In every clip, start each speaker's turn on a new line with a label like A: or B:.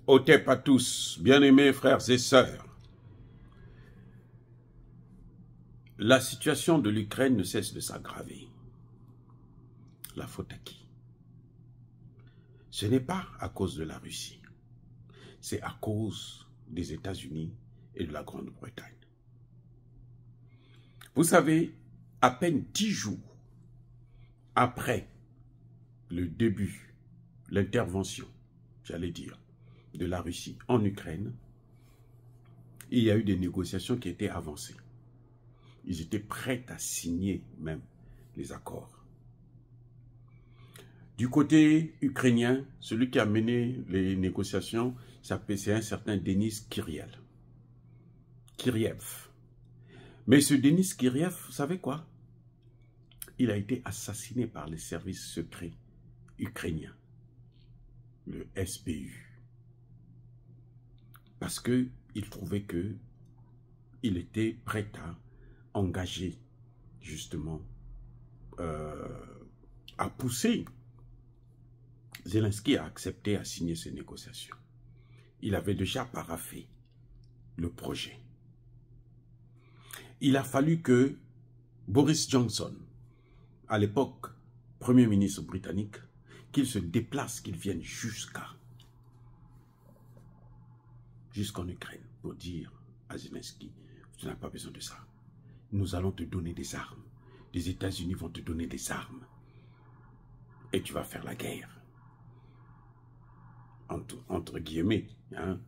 A: Otep à tous, bien-aimés frères et sœurs. La situation de l'Ukraine ne cesse de s'aggraver. La faute à qui? Ce n'est pas à cause de la Russie, c'est à cause des États-Unis et de la Grande-Bretagne. Vous savez, à peine 10 jours après le début, l'intervention, j'allais dire, de la Russie en Ukraine, il y a eu des négociations qui étaient avancées. Ils étaient prêts à signer même les accords. Du côté ukrainien, celui qui a mené les négociations, c'est un certain Denis Kiriev. Mais ce Denis Kiriev, vous savez quoi? Il a été assassiné par les services secrets ukrainiens, le SBU. Parce qu'il trouvait qu'il était prêt à engager, justement, à pousser Zelensky a accepté à signer ces négociations. Il avait déjà paraphé le projet. Il a fallu que Boris Johnson, à l'époque Premier ministre britannique, qu'il se déplace, qu'il vienne jusqu'en Ukraine pour dire à Zelensky, tu n'as pas besoin de ça. Nous allons te donner des armes. Les États-Unis vont te donner des armes. Et tu vas faire la guerre. Entre guillemets, hein,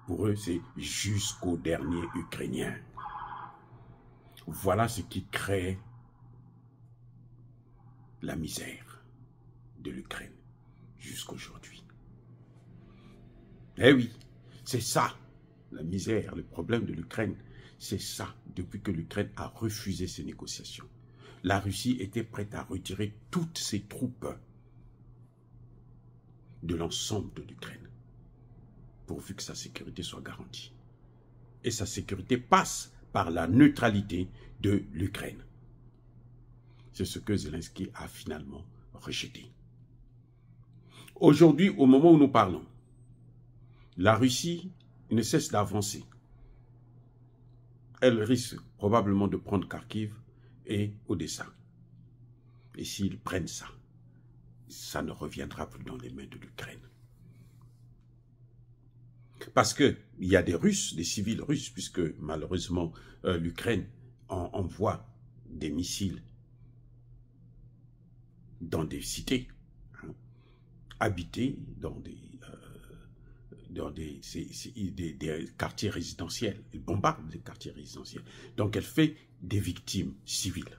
A: pour eux, c'est jusqu'au dernier Ukrainien. Voilà ce qui crée la misère de l'Ukraine jusqu'aujourd'hui. Eh oui, c'est ça, la misère, le problème de l'Ukraine, c'est ça, depuis que l'Ukraine a refusé ces négociations. La Russie était prête à retirer toutes ses troupes de l'ensemble de l'Ukraine, pourvu que sa sécurité soit garantie. Et sa sécurité passe par la neutralité de l'Ukraine. C'est ce que Zelensky a finalement rejeté. Aujourd'hui, au moment où nous parlons, la Russie ne cesse d'avancer. Elle risque probablement de prendre Kharkiv et Odessa. Et s'ils prennent ça, ça ne reviendra plus dans les mains de l'Ukraine. Parce qu'il y a des Russes, des civils russes, puisque malheureusement l'Ukraine envoie des missiles dans des cités, hein, habitées, dans des quartiers résidentiels. Elle bombarde des quartiers résidentiels. Donc elle fait des victimes civiles.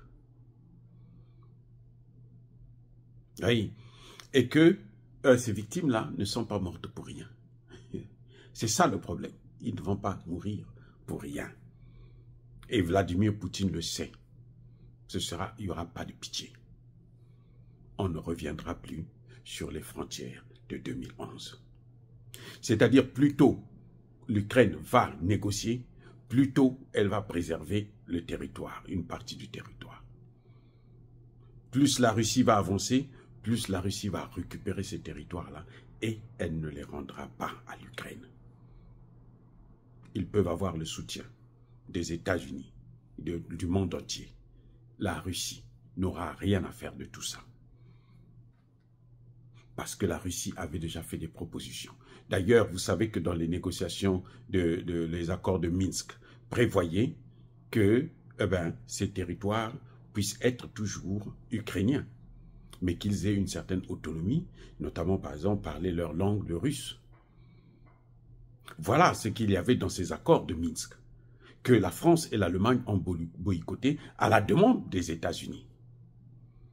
A: Oui. Et que ces victimes-là ne sont pas mortes pour rien. C'est ça le problème. Ils ne vont pas mourir pour rien. Et Vladimir Poutine le sait. Il n'y aura pas de pitié. On ne reviendra plus sur les frontières de 2011. C'est-à-dire, plus tôt l'Ukraine va négocier, plus tôt elle va préserver le territoire, une partie du territoire. Plus la Russie va avancer, plus la Russie va récupérer ces territoires-là et elle ne les rendra pas à l'Ukraine. Ils peuvent avoir le soutien des États-Unis, du monde entier. La Russie n'aura rien à faire de tout ça. Parce que la Russie avait déjà fait des propositions. D'ailleurs, vous savez que dans les négociations les accords de Minsk prévoyaient que ces territoires puissent être toujours ukrainiens, mais qu'ils aient une certaine autonomie, notamment par exemple parler leur langue, le russe. Voilà ce qu'il y avait dans ces accords de Minsk, que la France et l'Allemagne ont boycotté à la demande des États-Unis.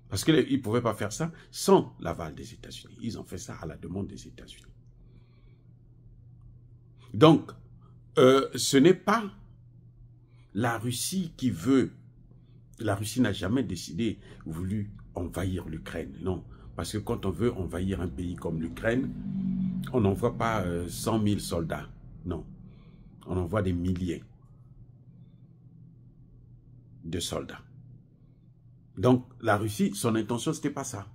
A: Parce qu'ils ne pouvaient pas faire ça sans l'aval des États-Unis. Ils ont fait ça à la demande des États-Unis. Donc, ce n'est pas la Russie qui veut. La Russie n'a jamais voulu envahir l'Ukraine. Non, parce que quand on veut envahir un pays comme l'Ukraine, on n'envoie pas 100 000 soldats. Non, on envoie des milliers de soldats. Donc, la Russie, son intention, ce n'était pas ça.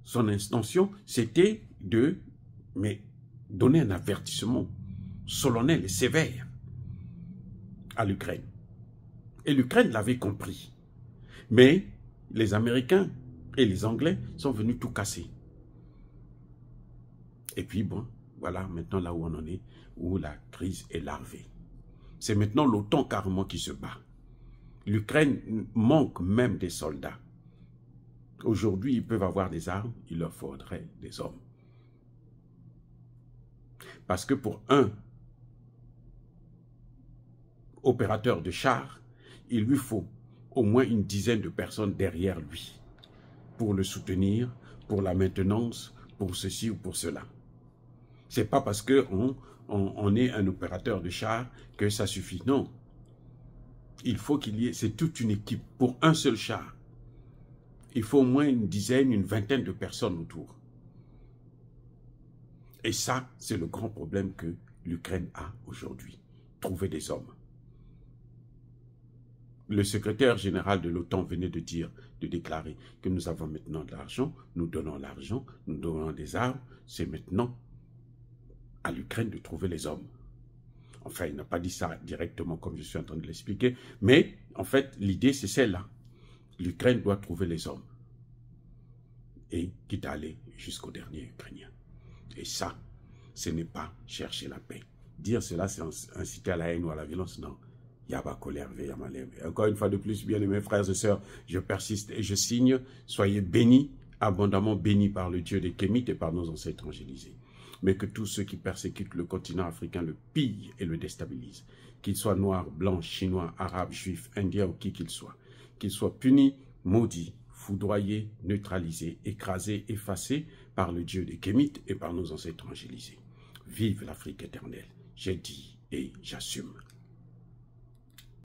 A: Son intention, c'était de donné un avertissement solennel et sévère à l'Ukraine. Et l'Ukraine l'avait compris. Mais les Américains et les Anglais sont venus tout casser. Et puis bon, voilà maintenant là où on en est, où la crise est larvée. C'est maintenant l'OTAN carrément qui se bat. L'Ukraine manque même des soldats. Aujourd'hui, ils peuvent avoir des armes, il leur faudrait des hommes. Parce que pour un opérateur de char, il lui faut au moins une dizaine de personnes derrière lui pour le soutenir, pour la maintenance, pour ceci ou pour cela. C'est pas parce qu'on est un opérateur de char que ça suffit. Non. Il faut qu'il y ait, c'est toute une équipe pour un seul char. Il faut au moins une dizaine, une vingtaine de personnes autour. Et ça, c'est le grand problème que l'Ukraine a aujourd'hui. Trouver des hommes. Le secrétaire général de l'OTAN venait de déclarer que nous avons maintenant de l'argent, nous donnons des armes, c'est maintenant à l'Ukraine de trouver les hommes. Enfin, il n'a pas dit ça directement comme je suis en train de l'expliquer, mais en fait, l'idée c'est celle-là. L'Ukraine doit trouver les hommes. Et quitte à aller jusqu'au dernier Ukrainien. Et ça, ce n'est pas chercher la paix. Dire cela, c'est inciter à la haine ou à la violence, non. Yaba colère, encore une fois de plus, bien aimés frères et sœurs, je persiste et je signe, soyez bénis, abondamment bénis par le Dieu des Kémites et par nos ancêtres angélisés. Mais que tous ceux qui persécutent le continent africain le pillent et le déstabilisent, qu'ils soient noirs, blancs, chinois, arabes, juifs, indiens ou qui qu'ils soient, qu'ils soient punis, maudits, foudroyés, neutralisés, écrasés, effacés par le Dieu des Kémites et par nos ancêtres angélisés. Vive l'Afrique éternelle, j'ai dit et j'assume.